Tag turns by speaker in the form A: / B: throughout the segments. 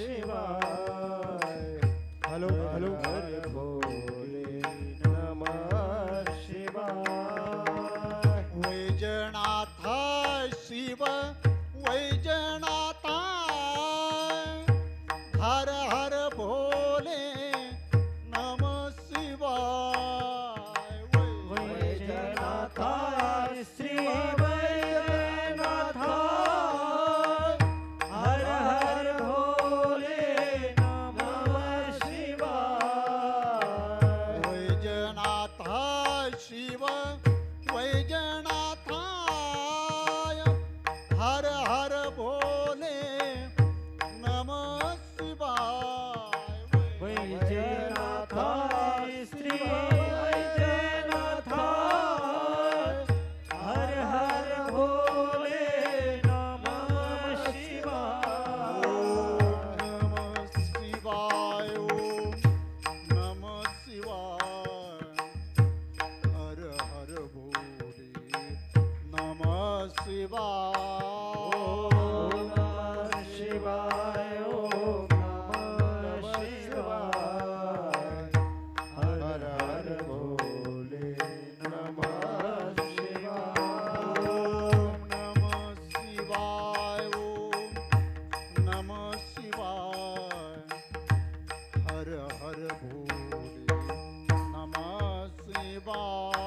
A: शिवाय
B: hello hello
A: हर भोले नमः शिवाय
C: वैजनाथा शिव वैजनाथा हर हर भोले नमः शिवाय
A: वैजनाथा श्री वैजनाथा हर हर भोले नमः शिवाय
C: वैजनाथा शिव वैजनाथाय हर हर भोले नमः शिवाय
A: वैजनाथा श्री वैजनाथा हर हर भोले नमः शिवाय
C: नमः शिवाय ओम नमः शिवाय हर हर भोले नमः शिवाय
A: ओम नमः शिवाय ओम नमः शिवाय हर हर भोले नमः शिवाय
C: ओम नमः शिवाय ओम नमः शिवाय हर हर भोले नमः शिवाय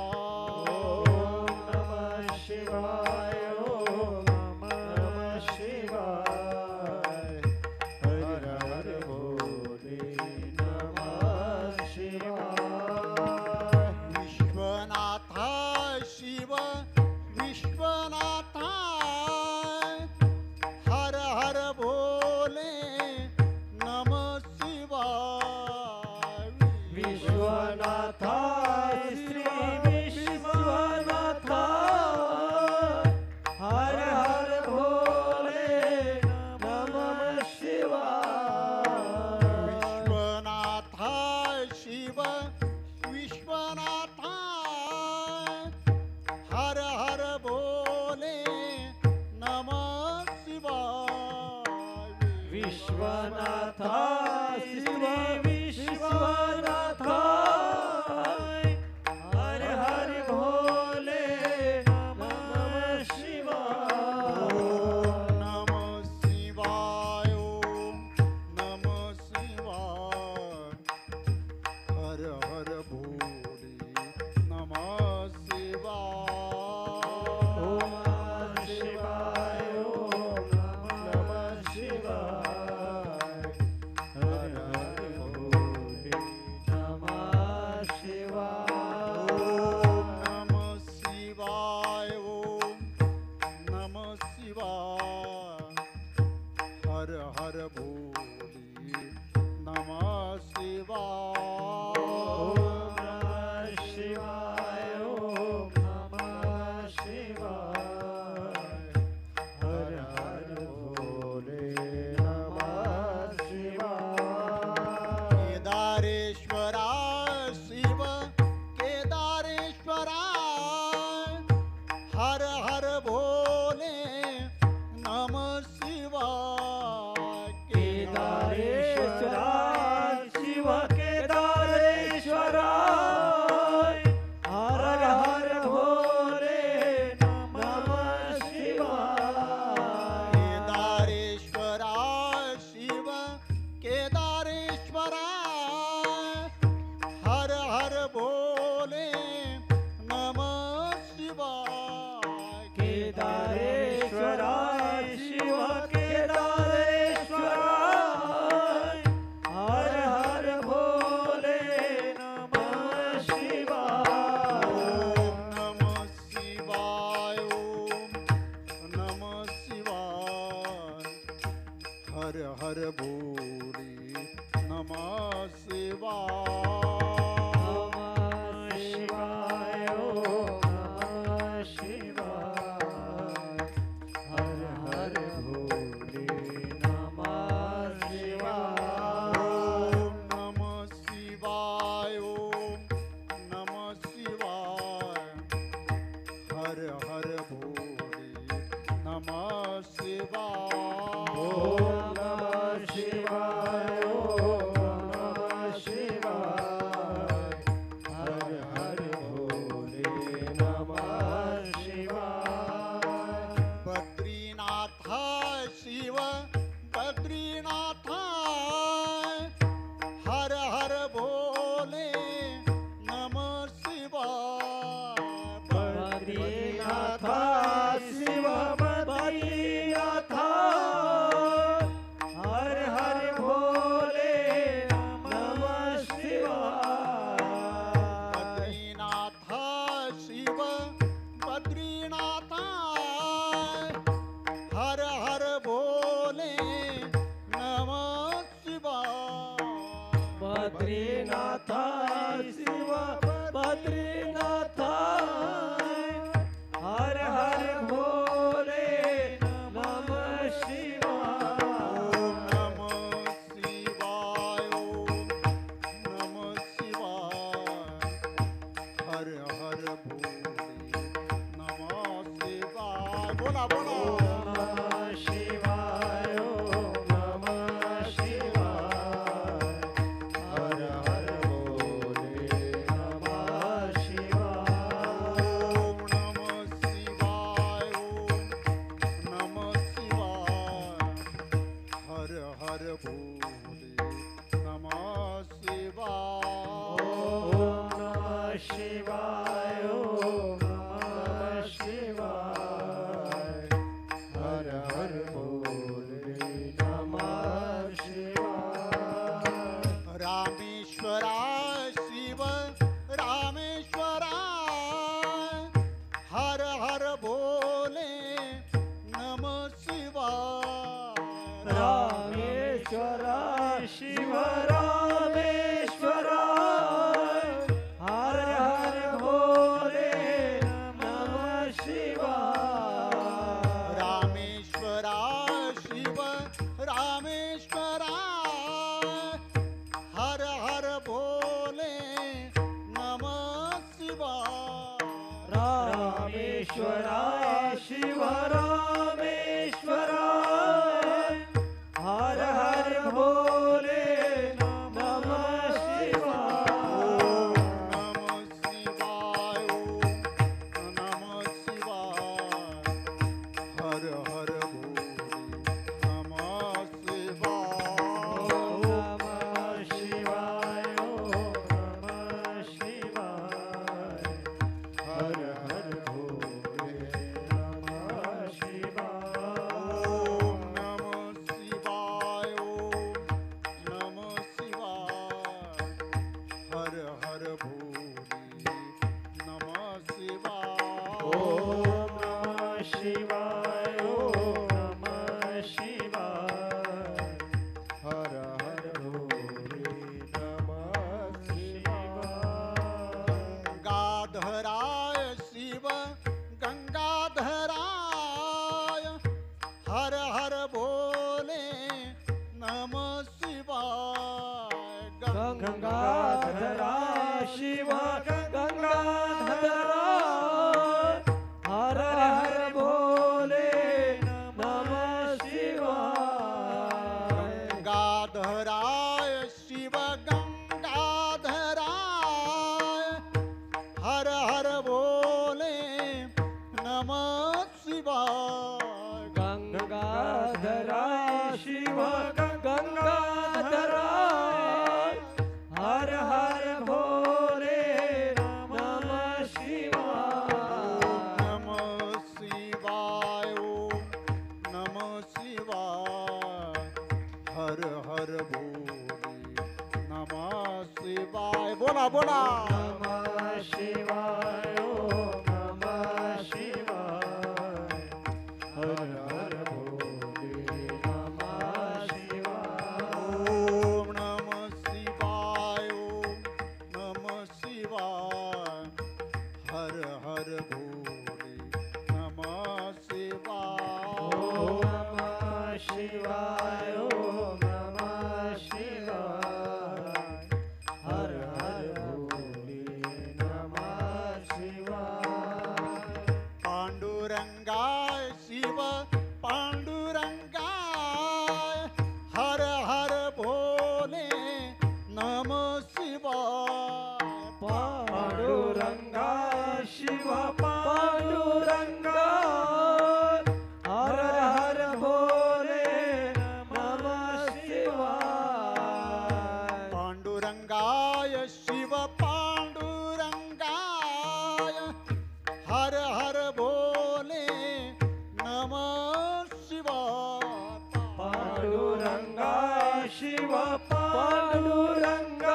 A: ओम नमः शिवाय ओम नमः शिवाय हर हर भोले नमः शिवाय
C: विश्वनाथा शिव विश्वनाथा हर हर भोले नमः शिवाय
A: विश्वनाथा श्री विश्वनाथा हर हर भोले नमः शिवाय
C: विश्वनाथा शिव विश्वनाथा हर हर भोले नमः शिवाय
A: विश्वनाथा शिव विश्वनाथा हर हर भोले नमः शिवाय
C: नमः शिवाय ओम नमः शिवाय हर हर भोले नमः शिवाय
A: ओम नमः शिवाय ओम नमः शिवाय हर हर भोले नमः शिवाय
C: ओम नमः शिवाय ओम नमः शिवाय हर हर भोले नमः शिवाय
A: ओम नमः शिवाय ओम नमः शिवाय हर हर भोले नमः शिवाय
C: केदारेश्वरा शिव केदारेश्वरा हर हर भोले नमः शिवाय
A: केदारेश्वरा शिव केदारेश्वरा हर हर भोले नमः शिवाय
C: केदारेश्वरा शिव केदारेश्वरा हर हर भोले नमः शिवाय
A: केदारेश्वरा शिव केदारेश्वरा हर हर भोले नमः शिवाय
C: ओम नमः शिवाय ओम नमः शिवाय हर हर भोले नमः शिवाय
A: नमः शिवाय ओम नमः शिवाय हर हर भोले नमः शिवाय
C: ओम नमः शिवाय ओम नमः शिवाय हर हर भोले नमः शिवाय
A: ओम नमः शिवाय ओम नमः शिवाय हर हर भोले नमः शिवाय
C: बद्रीनाथ शिव बद्रीनाथ हर हर भोले नमः शिवाय
A: बद्रीनाथ शिव बद्रीनाथ हर हर भोले नमः शिवाय
C: बद्रीनाथ शिव बद्रीनाथ हर हर भोले नमः शिवाय
A: बद्रीनाथ शिव बद्रीनाथ हर हर भोले नमः शिवाय
C: ओम नमः शिवाय ओम नमः शिवाय हर हर भोले नमः शिवाय बोला बोला
A: नमः शिवाय ओम नमः शिवाय हर हर भोले नमः शिवाय
C: ओम नमः शिवाय ओम नमः शिवाय हर हर भोले नमः शिवाय
A: ओम नमः शिवाय ओम नमः शिवाय हर हर भोले नमः शिवाय
C: रामेश्वराय शिव रामेश्वराय हर हर भोले नमः शिवाय
A: रामेश्वर शिव रामेश्वर हर हर भोले नमः शिवाय
C: रामेश्वराय शिव रामेश्वराय हर हर भोले नमः शिवाय
A: रामेश्वर शिव रामेश्वर हर हर भोले नमः शिवाय
C: नमः शिवाय ओम नमः शिवाय हर हर भोले नमः शिवाय
A: ओम नमः शिवाय ओम नमः शिवाय हर हर भोले नमः शिवाय
C: ओम नमः शिवाय ओम नमः शिवाय हर हर भोले नमः शिवाय
A: ओम नमः शिवाय ओम नमः शिवाय हर हर भोले नमः शिवाय
C: गंगाधराय शिव गंगाधराय हर हर भोले नमः शिवाय
A: गंगाधरा शिव गंगाधरा हर हर भोले नमः शिवाय
C: गंगाधराय शिव गंगाधराय हर हर भोले नमः शिवाय
A: गंगाधरा शिव गंगाधरा हर हर भोले नमः शिवाय
C: नमः शिवाय ओम नमः शिवाय हर हर भोले नमः शिवाय बोला बोला
A: नमः शिवाय ओम नमः शिवाय हर हर भोले नमः शिवाय
C: ओम नमः शिवाय ओम नमः शिवाय हर हर भोले नमः शिवाय
A: ओम नमः शिवाय ओम नमः शिवाय हर हर भोले नमः शिवाय पांडुरंगाय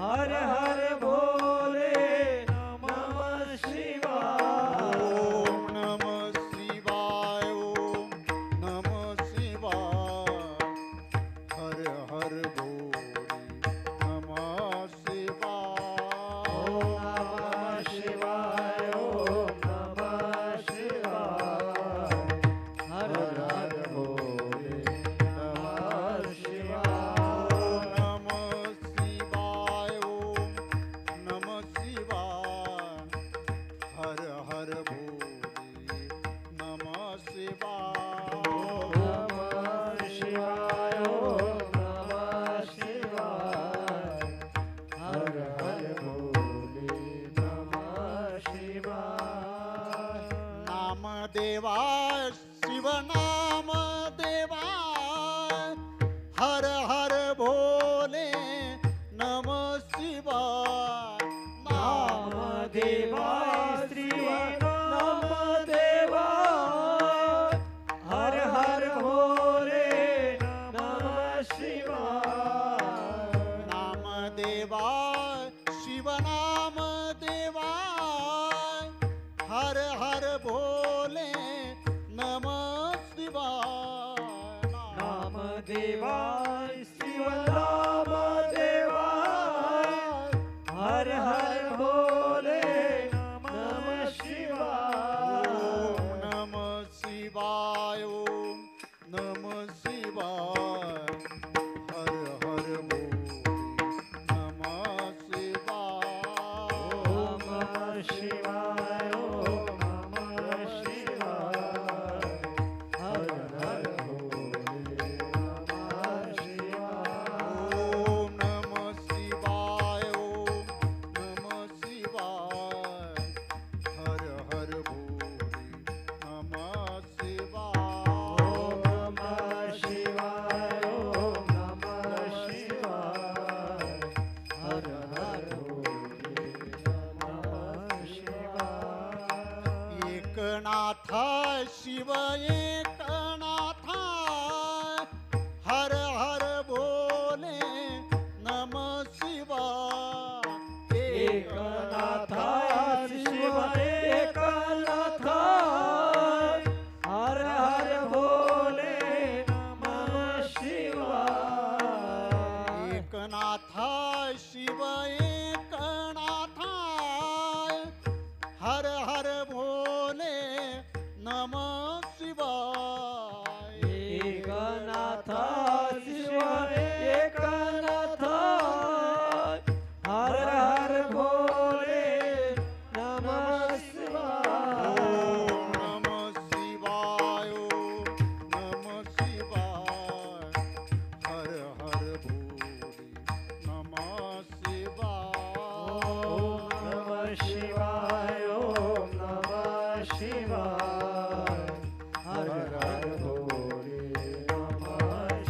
A: हर हर भोले नमः शिवाय
C: ओम नमः शिवाय ओम नमः शिवाय हर हर भोले नमः शिवाय
A: ओम नमः शिवाय ओम नमः शिवाय हर हर भोले नमः शिवाय
C: नमः शिवाय ओम नमः शिवाय हर हर भोले नमः शिवाय
A: नमः शिवाय ओम नमः शिवाय हर हर भोले नमः शिवाय
C: नाम देवाय शिव नाम देवाय हर हर भोले नमः शिवाय
A: नाम देवाय श्री नाम देवाय हर हर भोले नमः शिवाय
C: नाम देवाय शिव नाम देवाय हर हर भोले नमः शिवाय
A: नाम देवाय शिव नाम देवाय हर हर भोले नमः शिवाय
C: ओम नमः शिवाय ओम नमः शिवाय हर हर भोले नमः शिवाय
A: ओम नमः शिवाय ओम नमः शिवाय हर हर भोले नमः शिवाय
C: ओम नमः शिवाय ओम नमः शिवाय हर हर भोले नमः शिवाय
A: ओम नमः शिवाय ओम नमः शिवाय हर हर भोले नमः शिवाय
C: एकनाथ शिव एकनाथ हर हर भोले नमः शिवाय
A: एकनाथ शिव एकनाथ हर हर भोले नमः शिवाय
C: एकनाथ शिव एकनाथ हर हर भोले नमः शिवाय
A: एकनाथ शिव एकनाथ हर हर भोले नमः शिवाय
C: ओम नमः शिवाय ओम नमः शिवाय हर हर भोले नमः शिवाय
A: ओम नमः शिवाय ओम नमः शिवाय हर हर भोले नमः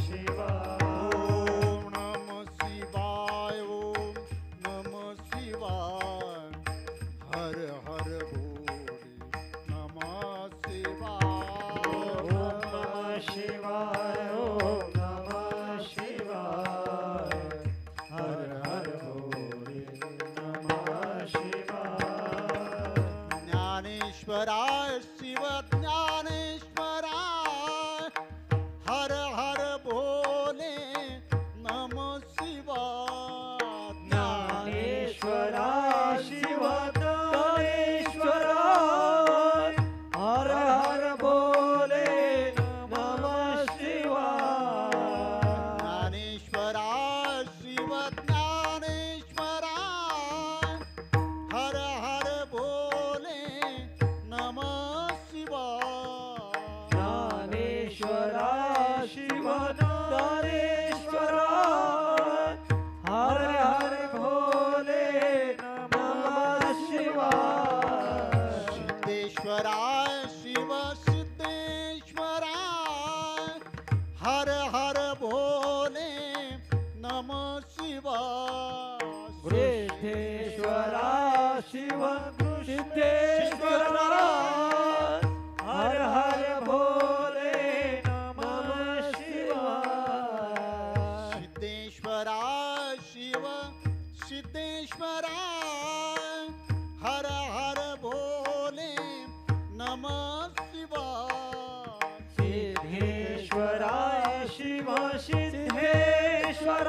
A: सिद्धेश्वर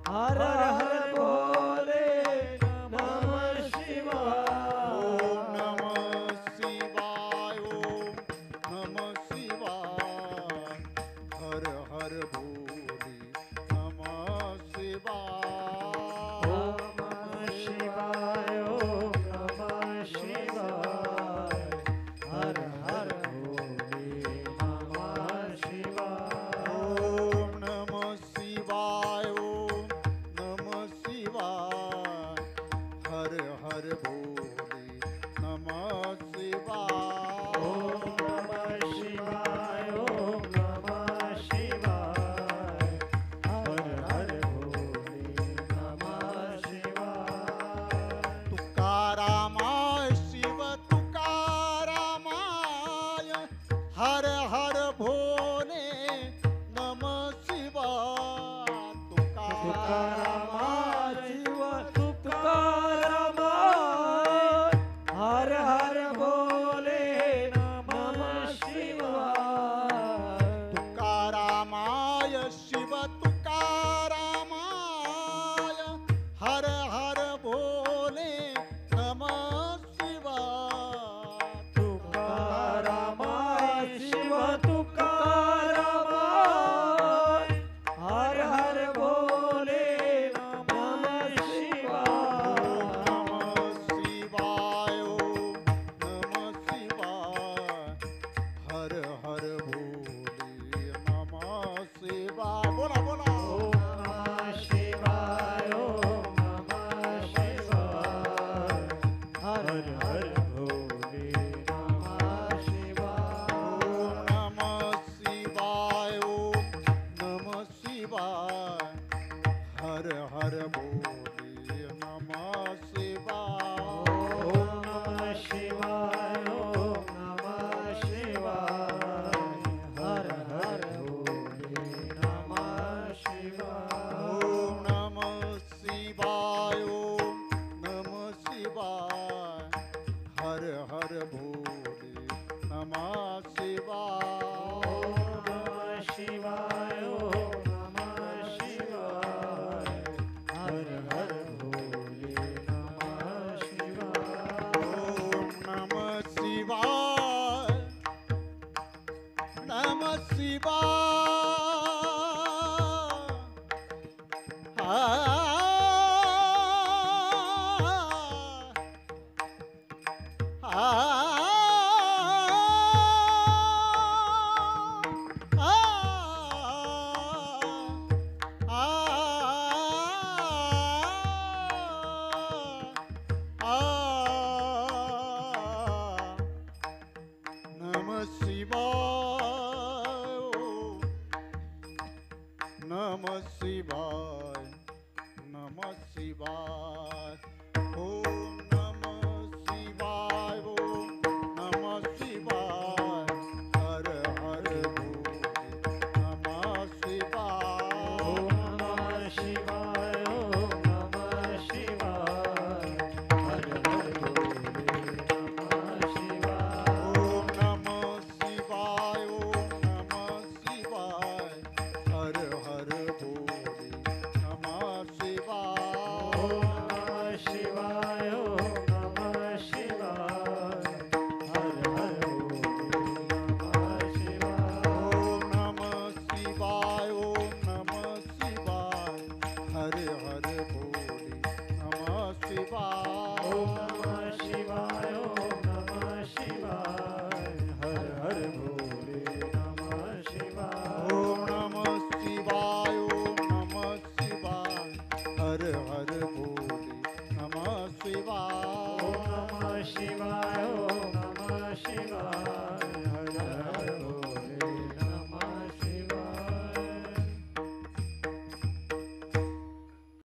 A: हर हर भोले नमः शिवाय
C: ओम नमः शिवाय ओम नमः शिवाय हर हर भोले नमः शिवाय
A: ओम नमः शिवाय ओम नमः शिवाय हर हर भोले नमः शिवाय
C: ओम नमः शिवाय ओम नमः शिवाय हर हर भोले नमः शिवाय
A: ओम नमः शिवाय ओम नमः शिवाय हर हर भोले नमः शिवाय
C: तुकारामाय शिव तुकारामाय हर हर भोले नमः शिवाय
A: तुकारामाय शिव तुकारामाय हर हर भोले नमः शिवाय
C: तुकारामाय शिव तुकारामाय हर हर भोले नमः शिवाय
A: तुकारामाय शिव तुकारामाय हर हर भोले नमः शिवाय
C: नमः शिवाय ओम नमः शिवाय हर हर भोले नमः शिवाय बोला बोला
A: ओम नमः शिवाय ओम नमः शिवाय हर हर भोले नमः शिवाय
C: ओम नमः शिवाय ओम नमः शिवाय हर हर भोले नमः शिवाय
A: ओम नमः शिवाय ओम नमः शिवाय हर हर भोले नमः शिवाय
C: ओम नमः शिवाय ओम नमः शिवाय हर हर भोले नमः शिवाय
A: ओम नमः शिवाय ओम नमः शिवाय हर हर भोले नमः शिवाय
C: ओम नमः शिवाय नमः शिवाय नमः शिवाय नमः शिवाय नमः शिवाय